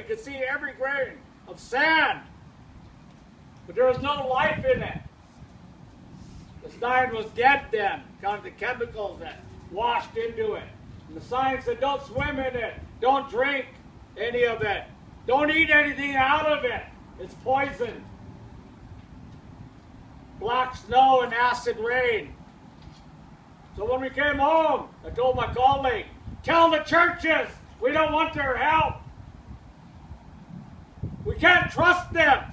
could see every grain of sand. But there was no life in it. The sign was dead then, because of the chemicals that washed into it. And the sign said, don't swim in it. Don't drink any of it. Don't eat anything out of it. It's poison. Black snow and acid rain. So when we came home, I told my colleague, tell the churches we don't want their help. We can't trust them.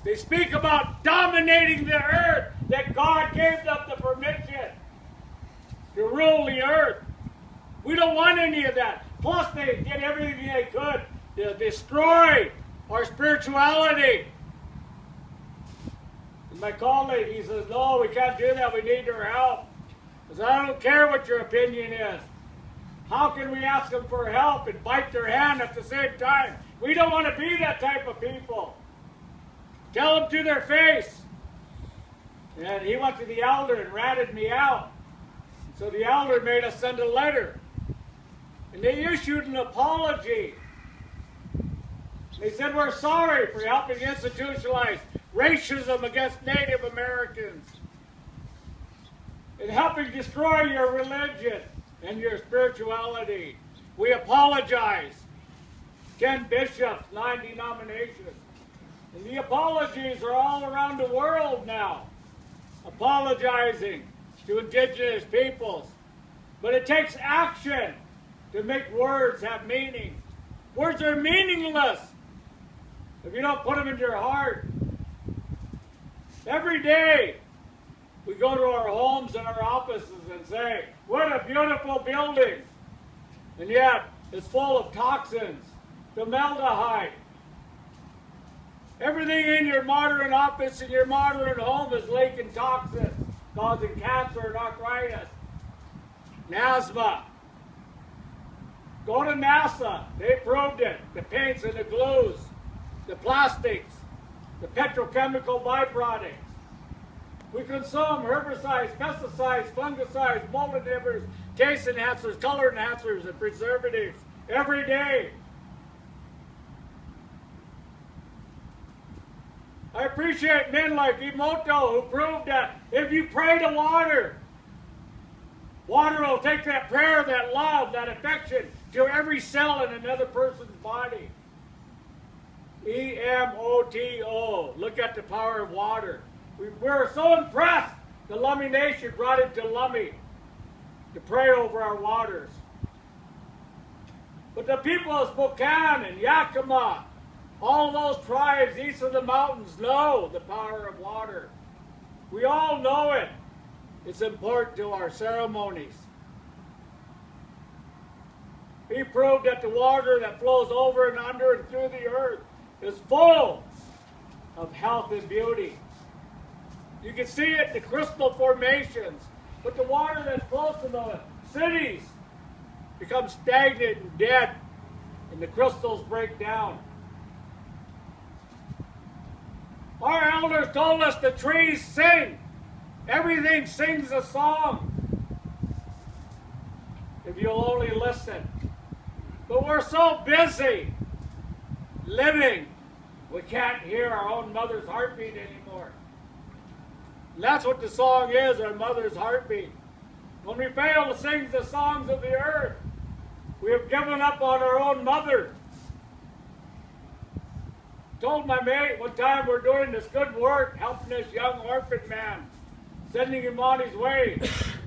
They speak about dominating the earth, that God gave them the permission to rule the earth. We don't want any of that. Plus, they did everything they could to destroy our spirituality. And my colleague, he says, no, we can't do that. We need their help. I said, I don't care what your opinion is. How can we ask them for help and bite their hand at the same time? We don't want to be that type of people. Tell them to their face. And he went to the elder and ratted me out. So the elder made us send a letter. And they issued an apology. They said, we're sorry for helping institutionalize racism against Native Americans and helping destroy your religion and your spirituality. We apologize. 10 bishops, 9 denominations. And the apologies are all around the world now, apologizing to indigenous peoples. But it takes action to make words have meaning. Words are meaningless if you don't put them in your heart. Every day we go to our homes and our offices and say, what a beautiful building. And yet it's full of toxins, formaldehyde. Everything in your modern office and your modern home is leaking toxins, causing cancer and arthritis, and asthma. Go to NASA. They proved it. The paints and the glues, the plastics, the petrochemical byproducts. We consume herbicides, pesticides, fungicides, mold inhibitors, taste enhancers, color enhancers, and preservatives every day. I appreciate men like Emoto who proved that if you pray to water, water will take that prayer, that love, that affection to every cell in another person's body. E-M-O-T-O. Look at the power of water. We're so impressed. The Lummi Nation brought it to Lummi to pray over our waters. But the people of Spokane and Yakima, all those tribes east of the mountains know the power of water. We all know it. It's important to our ceremonies. He proved that the water that flows over and under and through the earth is full of health and beauty. You can see it in the crystal formations, but the water that's close to the cities becomes stagnant and dead, and the crystals break down. Our elders told us the trees sing. Everything sings a song. If you'll only listen. But we're so busy living, we can't hear our own mother's heartbeat anymore. And that's what the song is, our mother's heartbeat. When we fail to sing the songs of the earth, we have given up on our own mother. Told my mate one time we're doing this good work, helping this young orphan man, sending him on his way.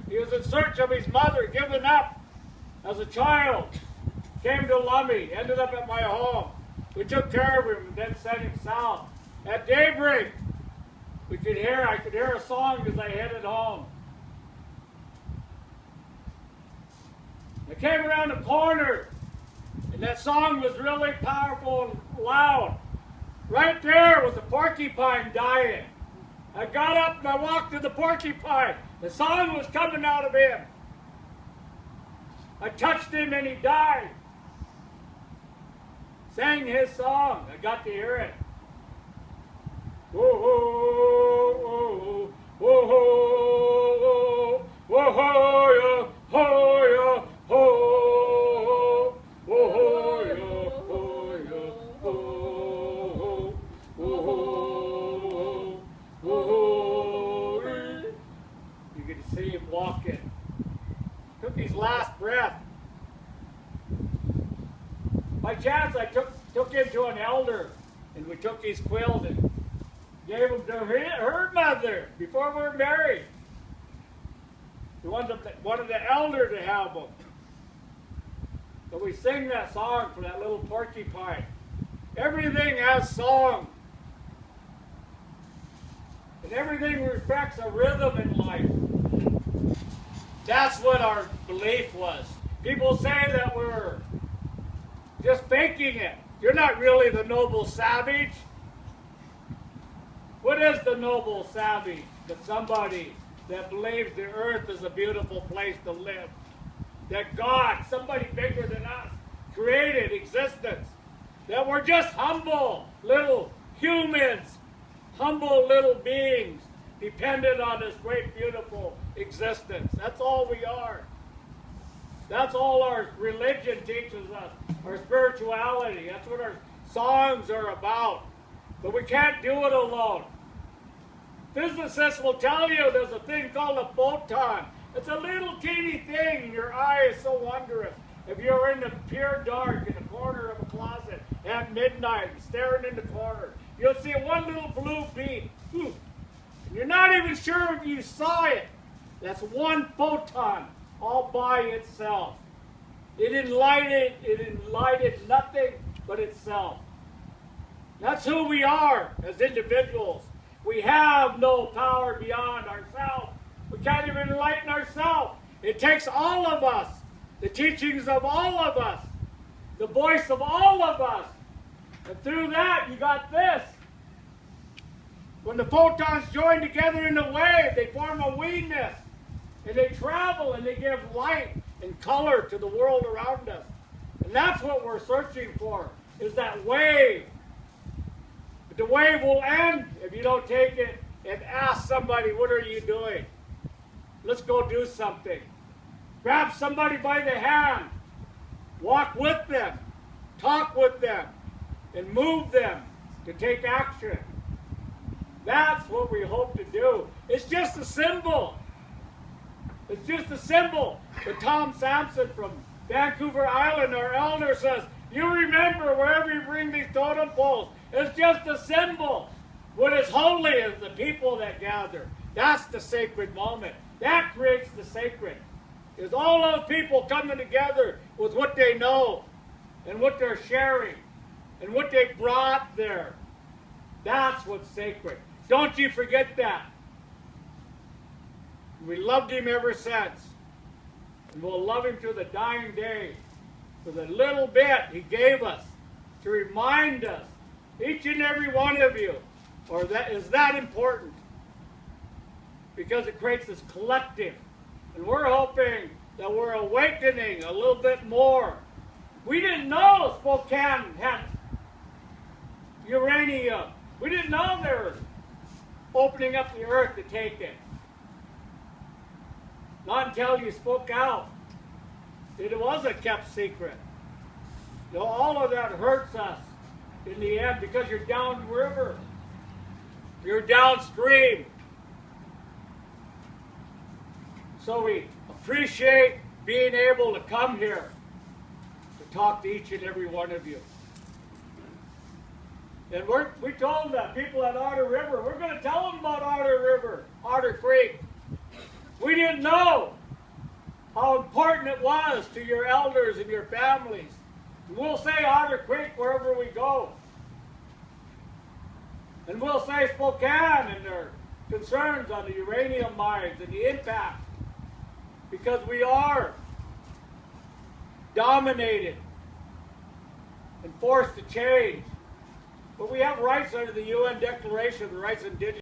He was in search of his mother, given up as a child. Came to Lummi, ended up at my home. We took care of him and then sent him south. At daybreak, I could hear a song as I headed home. I came around the corner, and that song was really powerful and loud. Right there was a porcupine dying. I got up and I walked to the porcupine. The song was coming out of him. I touched him and he died. Sang his song. I got to hear it. Whoa, whoa, whoa, whoa, whoa, whoa, whoa, whoa, whoa, By chance, I took him to an elder, and we took his quilt and gave him to her mother before we were married. We wanted the elder to have them. So we sing that song for that little porcupine. Everything has song. And everything reflects a rhythm in life. That's what our belief was. People say that we're just faking it. You're not really the noble savage. What is the noble savage? That somebody that believes the earth is a beautiful place to live. That God, somebody bigger than us, created existence. That we're just humble little humans, humble little beings, dependent on this great, beautiful existence. That's all we are. That's all our religion teaches us, our spirituality. That's what our songs are about. But we can't do it alone. Physicists will tell you there's a thing called a photon. It's a little teeny thing, and your eye is so wondrous. If you're in the pure dark in the corner of a closet at midnight, staring in the corner, you'll see one little blue beam. And you're not even sure if you saw it. That's one photon all by itself. It enlightened nothing but itself. That's who we are as individuals. We have no power beyond ourselves. We can't even enlighten ourselves. It takes all of us, the teachings of all of us, the voice of all of us. And through that, you got this. When the photons join together in a wave, they form a weenus. And they travel and they give light and color to the world around us. And that's what we're searching for, is that wave. But the wave will end if you don't take it and ask somebody, what are you doing? Let's go do something. Grab somebody by the hand. Walk with them. Talk with them. And move them to take action. That's what we hope to do. It's just a symbol. It's just a symbol. But Tom Sampson from Vancouver Island, our elder, says, you remember wherever you bring these totem poles, it's just a symbol. What is holy is the people that gather. That's the sacred moment. That creates the sacred. Is all those people coming together with what they know and what they're sharing and what they brought there. That's what's sacred. Don't you forget that. We loved him ever since. And we'll love him to the dying day for the little bit he gave us to remind us, each and every one of you, or that is that important. Because it creates this collective. And we're hoping that we're awakening a little bit more. We didn't know Spokane had uranium. We didn't know they were opening up the earth to take it. Not until you spoke out. It was a kept secret. You know, all of that hurts us in the end because you're downriver. You're downstream. So we appreciate being able to come here to talk to each and every one of you. And we told the people at Otter River, we're going to tell them about Otter River, Otter Creek. We didn't know how important it was to your elders and your families. And we'll say Otter Creek wherever we go. And we'll say Spokane and their concerns on the uranium mines and the impact. Because we are dominated and forced to change. But we have rights under the UN Declaration of the Rights of Indigenous